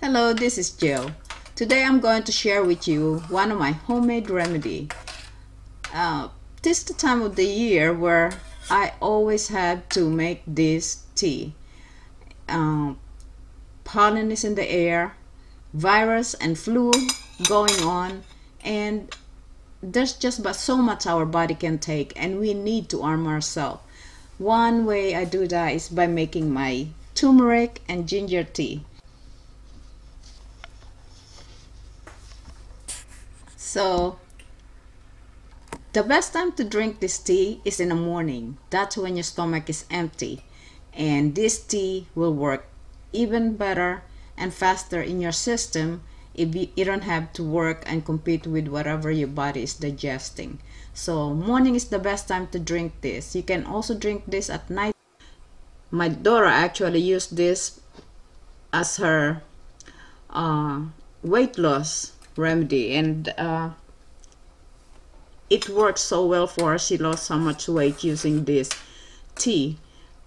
Hello, this is Jill. Today I'm going to share with you one of my homemade remedy. This is the time of the year where I always have to make this tea. Pollen is in the air, virus and flu going on, and there's just but so much our body can take, and we need to arm ourselves. One way I do that is by making my turmeric and ginger tea. So the best time to drink this tea is in the morning. That's when your stomach is empty, and this tea will work even better and faster in your system if you don't have to work and compete with whatever your body is digesting. So morning is the best time to drink this. You can also drink this at night. My daughter actually used this as her weight loss remedy, and it works so well for her. She lost so much weight using this tea.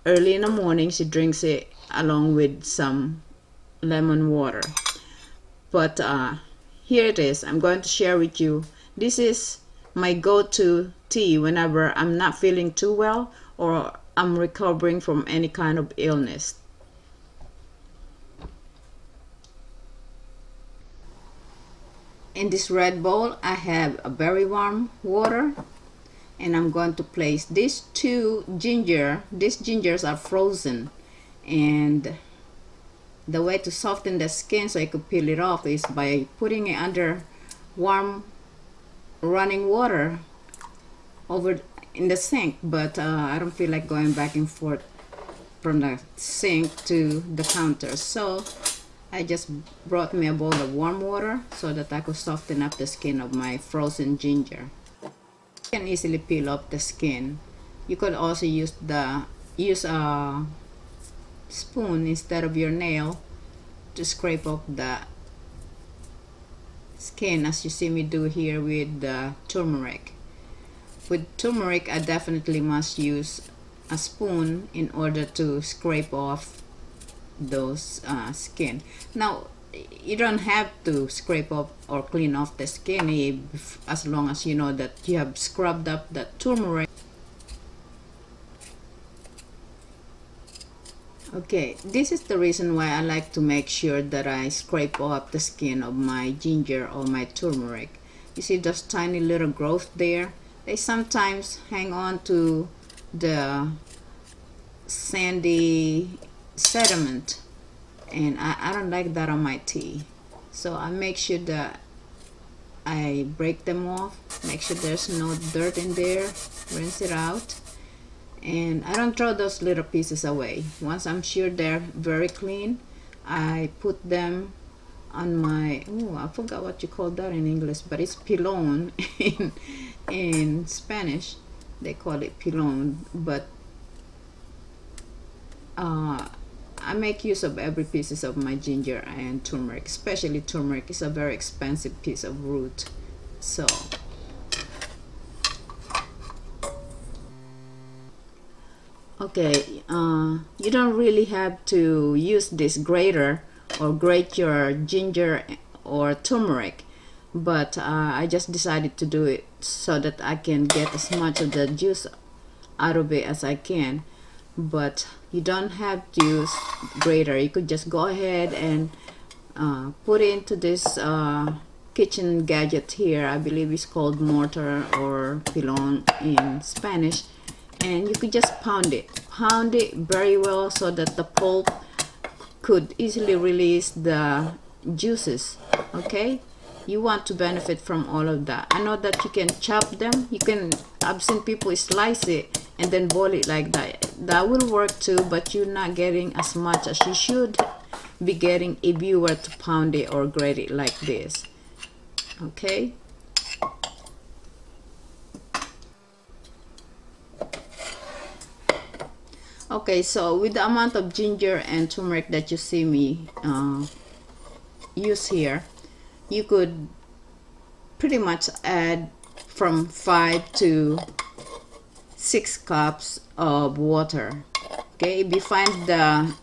Early in the morning she drinks it along with some lemon water. But here it is. I'm going to share with you. This is my go-to tea whenever I'm not feeling too well or I'm recovering from any kind of illness. In this red bowl I have a very warm water, and I'm going to place these two ginger. These gingers are frozen, and the way to soften the skin so you could peel it off is by putting it under warm running water over in the sink. But I don't feel like going back and forth from the sink to the counter, so I just brought me a bowl of warm water so that I could soften up the skin of my frozen ginger. You can easily peel off the skin. You could also use a spoon instead of your nail to scrape off the skin, as you see me do here with the turmeric. With turmeric I definitely must use a spoon in order to scrape off those skin. Now you don't have to scrape off or clean off the skin as long as you know that you have scrubbed up the turmeric. Okay, this is the reason why I like to make sure that I scrape off the skin of my ginger or my turmeric. You see those tiny little growths there? They sometimes hang on to the sandy sediment, and I don't like that on my tea. So I make sure that I break them off, make sure there's no dirt in there, rinse it out, and I don't throw those little pieces away. Once I'm sure they're very clean, I put them on my, I forgot what you call that in English, but it's pilon. in Spanish they call it pilon, but I make use of every pieces of my ginger and turmeric. Especially turmeric is a very expensive piece of root. So okay, you don't really have to use this grater or grate your ginger or turmeric, but I just decided to do it so that I can get as much of the juice out of it as I can. But you don't have to use grater. You could just go ahead and put it into this kitchen gadget here. I believe it's called mortar or pilon in Spanish, and you could just pound it very well so that the pulp could easily release the juices. Okay, you want to benefit from all of that. I know that you can chop them. I've seen people slice it and then boil it like that. That will work too, but you're not getting as much as you should be getting if you were to pound it or grate it like this. Okay, okay, so with the amount of ginger and turmeric that you see me use here, you could pretty much add from 5 to 6 cups of water. Okay, if you find the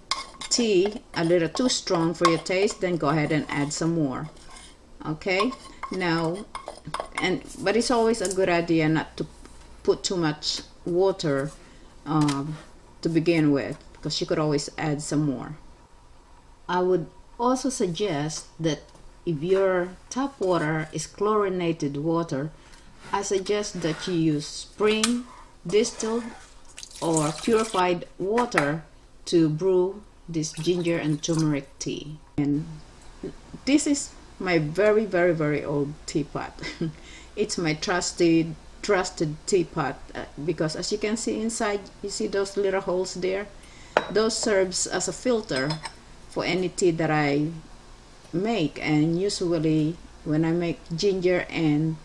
tea a little too strong for your taste, then go ahead and add some more. Okay, now, but it's always a good idea not to put too much water to begin with, because you could always add some more. I would also suggest that if your tap water is chlorinated water, I suggest that you use spring, distilled, or purified water to brew this ginger and turmeric tea. And this is my very old teapot. It's my trusted teapot, because as you can see inside, you see those little holes there? Those serves as a filter for any tea that I make. And usually when I make ginger and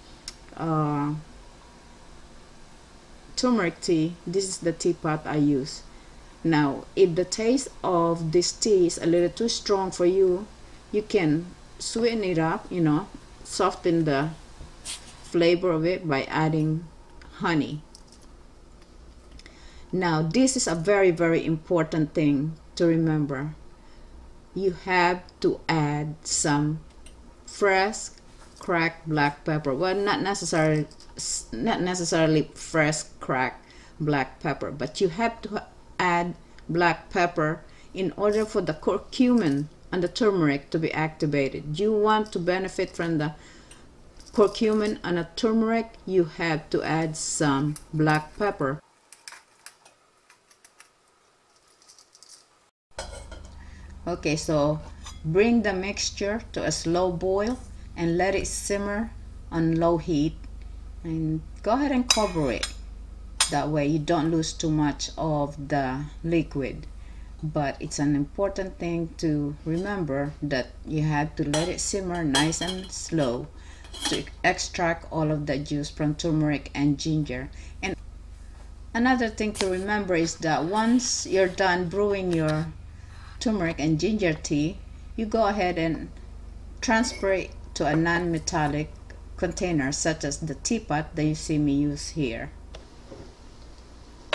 turmeric tea, this is the teapot I use. Now, if the taste of this tea is a little too strong for you, you can sweeten it up, you know, soften the flavor of it by adding honey. Now, this is a very important thing to remember. You have to add some fresh cracked black pepper. Well, not necessarily fresh cracked black pepper, but you have to add black pepper in order for the curcumin and the turmeric to be activated. You want to benefit from the curcumin and the turmeric, you have to add some black pepper. Okay, so bring the mixture to a slow boil and let it simmer on low heat, and go ahead and cover it. That way you don't lose too much of the liquid. But it's an important thing to remember that you have to let it simmer nice and slow to extract all of the juice from turmeric and ginger. And another thing to remember is that once you're done brewing your turmeric and ginger tea, you go ahead and transfer it to a non-metallic container, such as the teapot that you see me use here.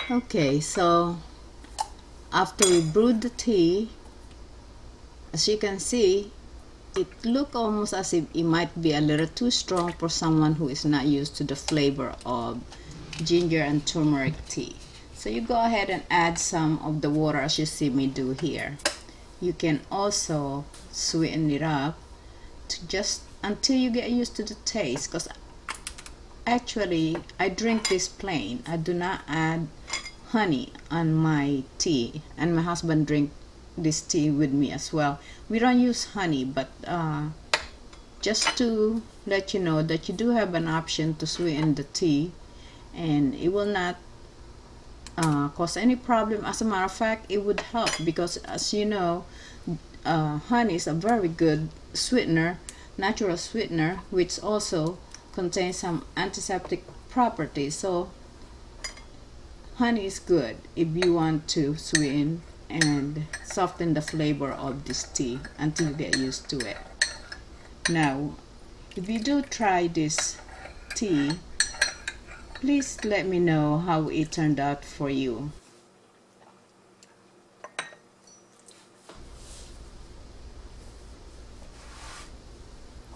Okay, so after we brewed the tea, as you can see, it looks almost as if it might be a little too strong for someone who is not used to the flavor of ginger and turmeric tea. So you go ahead and add some of the water as you see me do here. You can also sweeten it up to just until you get used to the taste, because actually I drink this plain. I do not add honey on my tea, and my husband drink this tea with me as well. We don't use honey, but just to let you know that you do have an option to sweeten the tea, and it will not cause any problem. As a matter of fact, it would help, because as you know, honey is a very good sweetener, natural sweetener, which also contains some antiseptic properties. So honey is good if you want to sweeten and soften the flavor of this tea until you get used to it. Now, if you do try this tea, please let me know how it turned out for you.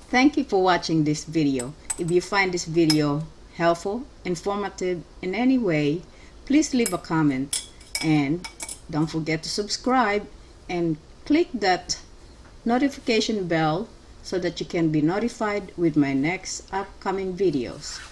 Thank you for watching this video. If you find this video helpful, informative in any way, please leave a comment, and don't forget to subscribe and click that notification bell so that you can be notified with my next upcoming videos.